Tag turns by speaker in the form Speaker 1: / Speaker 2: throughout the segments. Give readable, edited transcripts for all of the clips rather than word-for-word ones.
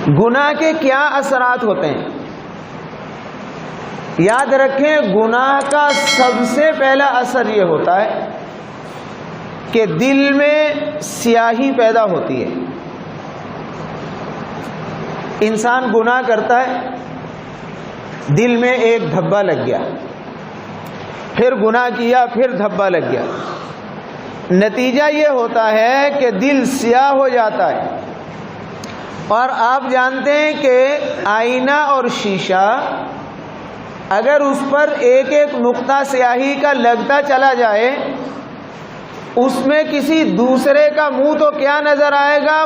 Speaker 1: گناہ کے کیا اثرات ہوتے ہیں؟ یاد رکھیں، گناہ کا سب سے پہلا اثر یہ ہوتا ہے کہ دل میں سیاہی پیدا ہوتی ہے۔ انسان گناہ کرتا ہے، دل میں ایک دھبا لگ گیا، پھر گناہ کیا، پھر دھبا لگ گیا، نتیجہ یہ ہوتا ہے کہ دل سیاہ ہو جاتا ہے۔ اور آپ جانتے ہیں کہ آئینہ اور شیشہ اگر اس پر ایک ایک نقطہ سیاہی کا لگتا چلا جائے، اس میں کسی دوسرے کا منہ تو کیا نظر آئے گا،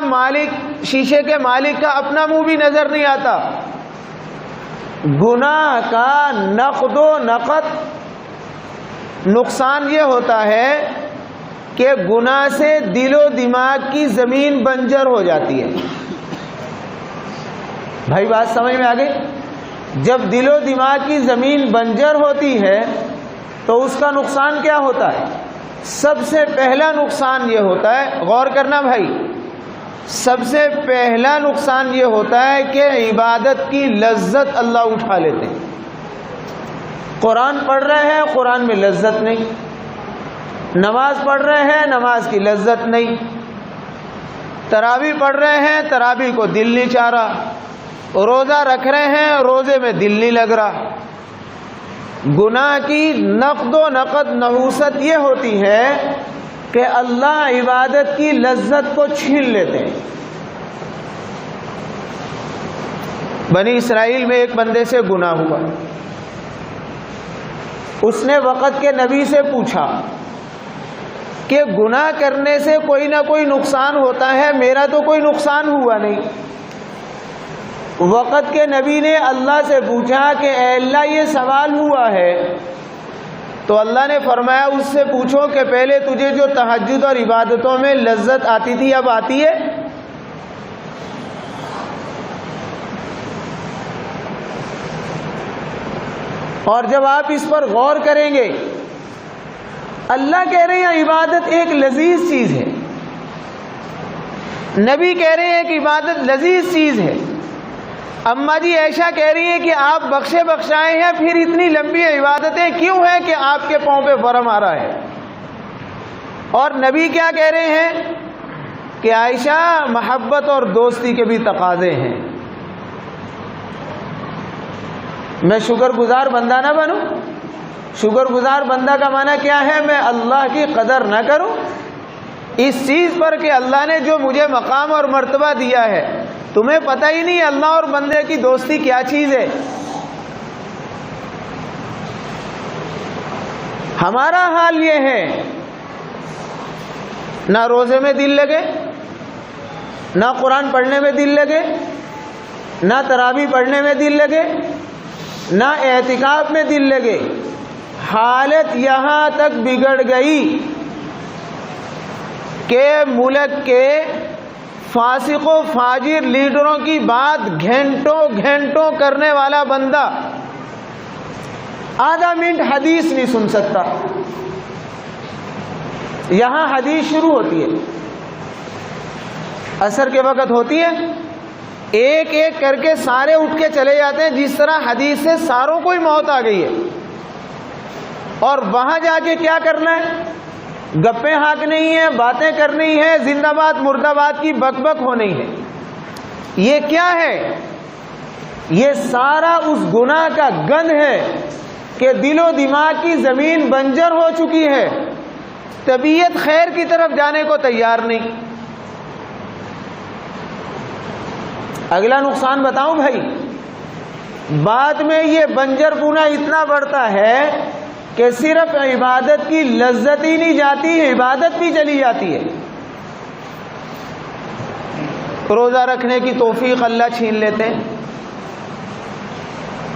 Speaker 1: شیشے کے مالک کا اپنا منہ بھی نظر نہیں آتا۔ گناہ کا نقد و نقد نقصان یہ ہوتا ہے کہ گناہ سے دل و دماغ کی زمین بنجر ہو جاتی ہے۔ بھائی بات سمجھ میں آ گئی؟ جب دل و دماغ کی زمین بنجر ہوتی ہے تو اس کا نقصان کیا ہوتا ہے؟ سب سے پہلا نقصان یہ ہوتا ہے، غور کرنا بھائی، سب سے پہلا نقصان یہ ہوتا ہے کہ عبادت کی لذت اللہ اٹھا لیتے ہیں۔ قرآن پڑھ رہے ہیں، قرآن میں لذت نہیں، نماز پڑھ رہے ہیں، نماز کی لذت نہیں، تراویح پڑھ رہے ہیں، تراویح کو دل نہیں چاہ رہا، روزہ رکھ رہے ہیں، روزے میں دل نہیں لگ رہا۔ گناہ کی نقد و نقد نحوست یہ ہوتی ہے کہ اللہ عبادت کی لذت کو چھین لیتے ہیں۔ بنی اسرائیل میں ایک بندے سے گناہ ہوا، اس نے وقت کے نبی سے پوچھا کہ گناہ کرنے سے کوئی نہ کوئی نقصان ہوتا ہے، میرا تو کوئی نقصان ہوا نہیں۔ وقت کے نبی نے اللہ سے پوچھا کہ اے اللہ یہ سوال ہوا ہے، تو اللہ نے فرمایا اس سے پوچھو کہ پہلے تجھے جو تہجد اور عبادتوں میں لذت آتی تھی اب آتی ہے؟ اور جب آپ اس پر غور کریں گے، اللہ کہہ رہے ہیں عبادت ایک لذیذ چیز ہے، نبی کہہ رہے ہیں کہ عبادت لذیذ چیز ہے، اماں جی عائشہ کہہ رہی ہیں کہ آپ بخشے بخشائے ہیں، پھر اتنی لمبی عبادتیں کیوں ہیں کہ آپ کے پاؤں پہ ورم آ رہا ہے؟ اور نبی کیا کہہ رہے ہیں کہ عائشہ محبت اور دوستی کے بھی تقاضے ہیں۔ میں شکر گزار بندہ نہ بنوں؟ شکر گزار بندہ کا معنی کیا ہے؟ میں اللہ کی قدر نہ کروں اس چیز پر کہ اللہ نے جو مجھے مقام اور مرتبہ دیا ہے۔ تمہیں پتہ ہی نہیں اللہ اور بندے کی دوستی کیا چیز ہے۔ ہمارا حال یہ ہے، نہ روزے میں دل لگے، نہ قرآن پڑھنے میں دل لگے، نہ تراویح پڑھنے میں دل لگے، نہ اعتکاف میں دل لگے۔ حالت یہاں تک بگڑ گئی کہ ملک کے فاسق و فاجر لیڈروں کی بات گھنٹوں گھنٹوں کرنے والا بندہ آدھا منٹ حدیث نہیں سن سکتا۔ یہاں حدیث شروع ہوتی ہے، عصر کے وقت ہوتی ہے، ایک ایک کر کے سارے اٹھ کے چلے جاتے ہیں، جس طرح حدیث سے ساروں کو ہی موت آ گئی ہے۔ اور وہاں جا کے کیا کرنا ہے؟ گپیں ہانکنی ہیں، باتیں کرنی ہیں، زندہ باد مردہ باد کی بک بک ہونی ہے۔ یہ کیا ہے؟ یہ سارا اس گناہ کا گند ہے کہ دل و دماغ کی زمین بنجر ہو چکی ہے، طبیعت خیر کی طرف جانے کو تیار نہیں۔ اگلا نقصان بتاؤں بھائی، بعد میں یہ بنجر پونا اتنا بڑھتا ہے کہ صرف عبادت کی لذت ہی نہیں جاتی، عبادت بھی چلی جاتی ہے۔ روزہ رکھنے کی توفیق اللہ چھین لیتے ہیں،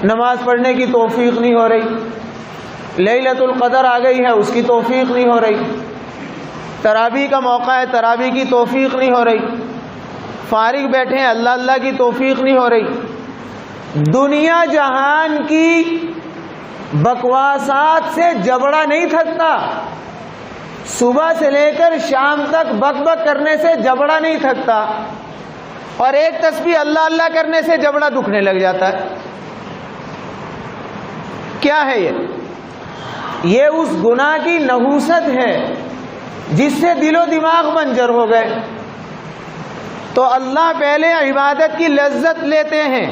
Speaker 1: نماز پڑھنے کی توفیق نہیں ہو رہی، لیلۃ القدر آ گئی ہے اس کی توفیق نہیں ہو رہی، تراویح کا موقع ہے تراویح کی توفیق نہیں ہو رہی، فارغ بیٹھے ہیں اللہ اللہ کی توفیق نہیں ہو رہی۔ دنیا جہان کی بکواسات سے جبڑا نہیں تھکتا، صبح سے لے کر شام تک بک بک کرنے سے جبڑا نہیں تھکتا، اور ایک تسبیح اللہ اللہ کرنے سے جبڑا دکھنے لگ جاتا ہے. کیا ہے یہ اس گناہ کی نحوست ہے جس سے دل و دماغ بنجر ہو گئے. تو اللہ پہلے عبادت کی لذت لیتے ہیں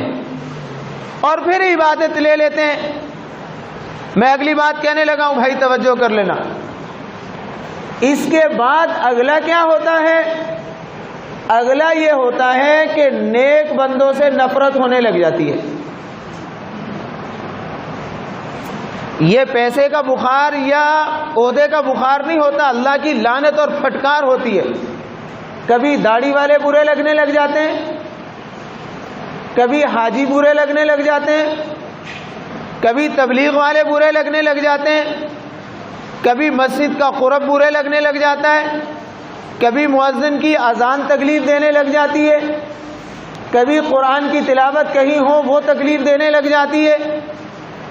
Speaker 1: اور پھر عبادت لے لیتے ہیں. میں اگلی بات کہنے لگا ہوں بھائی توجہ کر لینا. اس کے بعد اگلا کیا ہوتا ہے؟ اگلا یہ ہوتا ہے کہ نیک بندوں سے نفرت ہونے لگ جاتی ہے. یہ پیسے کا بخار یا عہدے کا بخار نہیں ہوتا، اللہ کی لعنت اور پھٹکار ہوتی ہے. کبھی داڑھی والے برے لگنے لگ جاتے ہیں، کبھی حاجی برے لگنے لگ جاتے ہیں، کبھی تبلیغ والے برے لگنے لگ جاتے ہیں، کبھی مسجد کا قرب برے لگنے لگ جاتا ہے، کبھی مؤذن کی اذان تکلیف دینے لگ جاتی ہے، کبھی قرآن کی تلاوت کہیں ہو وہ تکلیف دینے لگ جاتی ہے.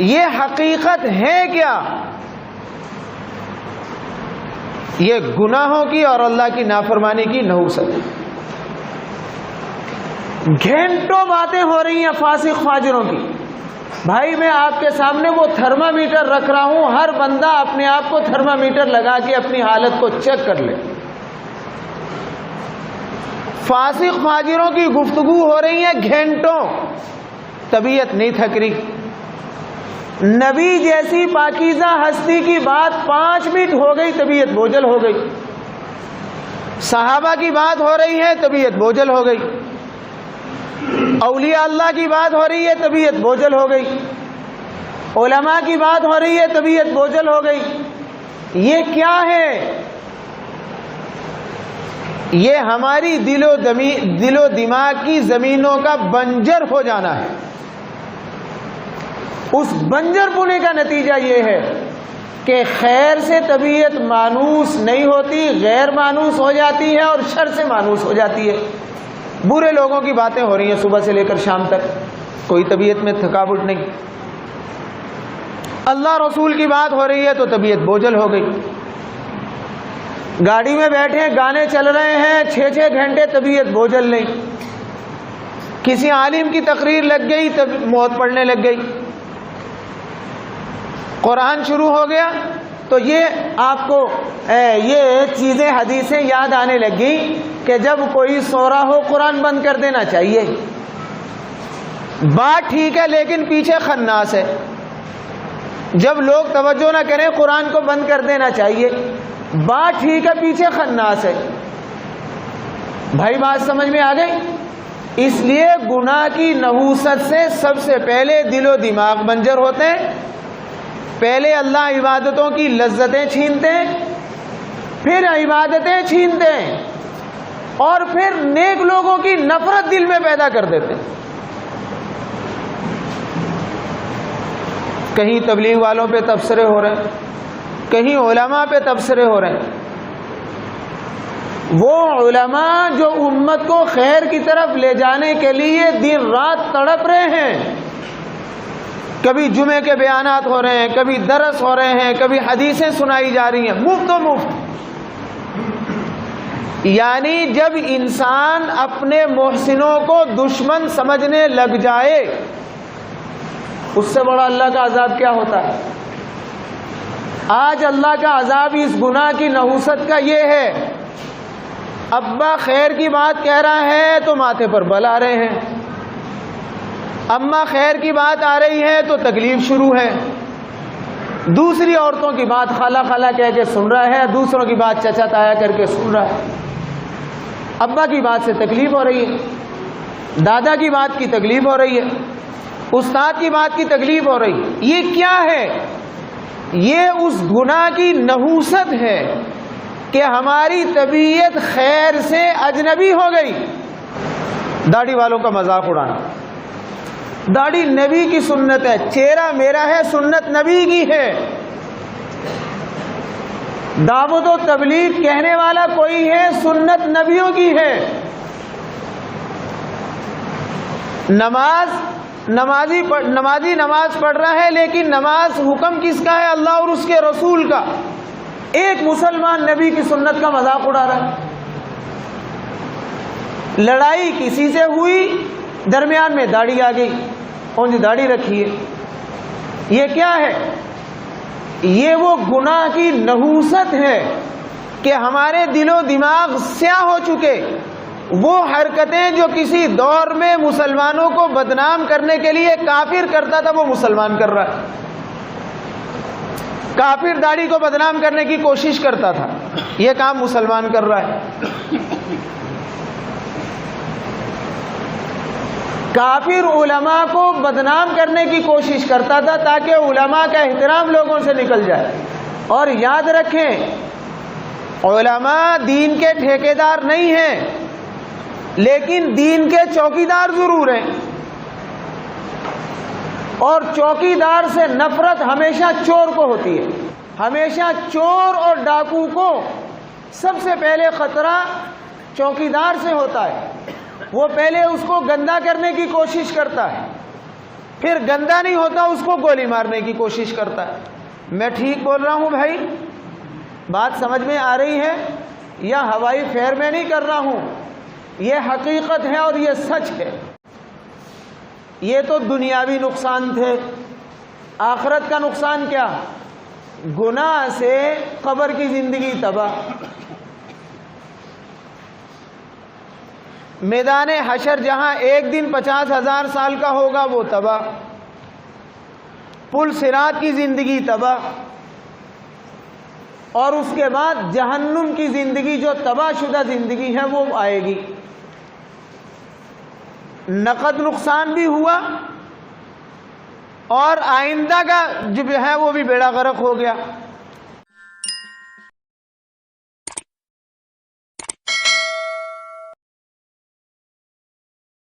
Speaker 1: یہ حقیقت ہے کیا؟ یہ گناہوں کی اور اللہ کی نافرمانی کی نحوست ہے. گھنٹوں باتیں ہو رہی ہیں فاسق فاجروں کی. بھائی میں آپ کے سامنے وہ تھرما میٹر رکھ رہا ہوں، ہر بندہ اپنے آپ کو تھرما میٹر لگا کے اپنی حالت کو چیک کر لے. فاسق فاجروں کی گفتگو ہو رہی ہے گھنٹوں، طبیعت نہیں تھک رہی. نبی جیسی پاکیزہ ہستی کی بات 5 منٹ ہو گئی، طبیعت بوجھل ہو گئی. صحابہ کی بات ہو رہی ہے، طبیعت بوجھل ہو گئی. اولیاء اللہ کی بات ہو رہی ہے، طبیعت بوجھل ہو گئی. علماء کی بات ہو رہی ہے، طبیعت بوجھل ہو گئی. یہ کیا ہے؟ یہ ہماری دل و دماغ کی زمینوں کا بنجر ہو جانا ہے. اس بنجر ہونے کا نتیجہ یہ ہے کہ خیر سے طبیعت مانوس نہیں ہوتی، غیر مانوس ہو جاتی ہے اور شر سے مانوس ہو جاتی ہے. برے لوگوں کی باتیں ہو رہی ہیں صبح سے لے کر شام تک، کوئی طبیعت میں تھکاوٹ نہیں. اللہ رسول کی بات ہو رہی ہے تو طبیعت بوجھل ہو گئی. گاڑی میں بیٹھے گانے چل رہے ہیں 6 گھنٹے، طبیعت بوجھل نہیں. کسی عالم کی تقریر لگ گئی، موت پڑنے لگ گئی. قرآن شروع ہو گیا تو یہ آپ کو یہ چیزیں حدیثیں یاد آنے لگی کہ جب کوئی سو رہا ہو قرآن بند کر دینا چاہیے. بات ٹھیک ہے لیکن پیچھے خناس ہے. جب لوگ توجہ نہ کریں قرآن کو بند کر دینا چاہیے. بات ٹھیک ہے پیچھے خناس ہے. بھائی بات سمجھ میں آ گئی؟ اس لیے گناہ کی نحوست سے سب سے پہلے دل و دماغ بنجر ہوتے ہیں. پہلے اللہ عبادتوں کی لذتیں چھینتے ہیں، پھر عبادتیں چھینتے ہیں، اور پھر نیک لوگوں کی نفرت دل میں پیدا کر دیتے ہیں. کہیں تبلیغ والوں پہ تبصرے ہو رہے ہیں، کہیں علماء پہ تبصرے ہو رہے ہیں. وہ علماء جو امت کو خیر کی طرف لے جانے کے لیے دن رات تڑپ رہے ہیں، کبھی جمعے کے بیانات ہو رہے ہیں، کبھی درس ہو رہے ہیں، کبھی حدیثیں سنائی جا رہی ہیں مفت و مفت. یعنی جب انسان اپنے محسنوں کو دشمن سمجھنے لگ جائے، اس سے بڑا اللہ کا عذاب کیا ہوتا ہے؟ آج اللہ کا عذاب اس گناہ کی نحوست کا یہ ہے، ابا خیر کی بات کہہ رہا ہے تو ماتھے پر بل آ رہے ہیں، اماں خیر کی بات آ رہی ہے تو تکلیف شروع ہے. دوسری عورتوں کی بات خالہ خالہ کہہ کے سن رہا ہے، دوسروں کی بات چچا تایا کر کے سن رہا ہے. ابا کی بات سے تکلیف ہو رہی ہے، دادا کی بات کی تکلیف ہو رہی ہے، استاد کی بات کی تکلیف ہو رہی ہے. یہ کیا ہے؟ یہ اس گناہ کی نحوست ہے کہ ہماری طبیعت خیر سے اجنبی ہو گئی. داڑھی والوں کا مذاق اڑانا، داڑھی نبی کی سنت ہے، چہرہ میرا ہے، سنت نبی کی ہے. دعوت و تبلیغ کہنے والا کوئی ہے، سنت نبیوں کی ہے. نمازی نماز پڑھ رہا ہے لیکن نماز حکم کس کا ہے؟ اللہ اور اس کے رسول کا. ایک مسلمان نبی کی سنت کا مذاق اڑا رہا ہے. لڑائی کسی سے ہوئی، درمیان میں داڑھی آ گئی، کون سی داڑھی رکھی ہے، یہ کیا ہے؟ یہ وہ گناہ کی نحوست ہے کہ ہمارے دل و دماغ سیاہ ہو چکے. وہ حرکتیں جو کسی دور میں مسلمانوں کو بدنام کرنے کے لیے کافر کرتا تھا وہ مسلمان کر رہا ہے. کافر داڑھی کو بدنام کرنے کی کوشش کرتا تھا، یہ کام مسلمان کر رہا ہے. کافر علماء کو بدنام کرنے کی کوشش کرتا تھا تاکہ علماء کا احترام لوگوں سے نکل جائے. اور یاد رکھیں علماء دین کے ٹھیکیدار نہیں ہیں لیکن دین کے چوکیدار ضرور ہیں. اور چوکیدار سے نفرت ہمیشہ چور کو ہوتی ہے. ہمیشہ چور اور ڈاکو کو سب سے پہلے خطرہ چوکیدار سے ہوتا ہے. وہ پہلے اس کو گندا کرنے کی کوشش کرتا ہے، پھر گندا نہیں ہوتا اس کو گولی مارنے کی کوشش کرتا ہے. میں ٹھیک بول رہا ہوں بھائی؟ بات سمجھ میں آ رہی ہے یا ہوائی پھیر میں نہیں کر رہا ہوں؟ یہ حقیقت ہے اور یہ سچ ہے. یہ تو دنیاوی نقصان تھے. آخرت کا نقصان کیا؟ گناہ سے قبر کی زندگی تباہ، میدان حشر جہاں ایک دن 50,000 سال کا ہوگا وہ تباہ، پل صراط کی زندگی تباہ، اور اس کے بعد جہنم کی زندگی جو تباہ شدہ زندگی ہے وہ آئے گی. نقد نقصان بھی ہوا اور آئندہ کا جو ہے وہ بھی بیڑا غرق ہو گیا.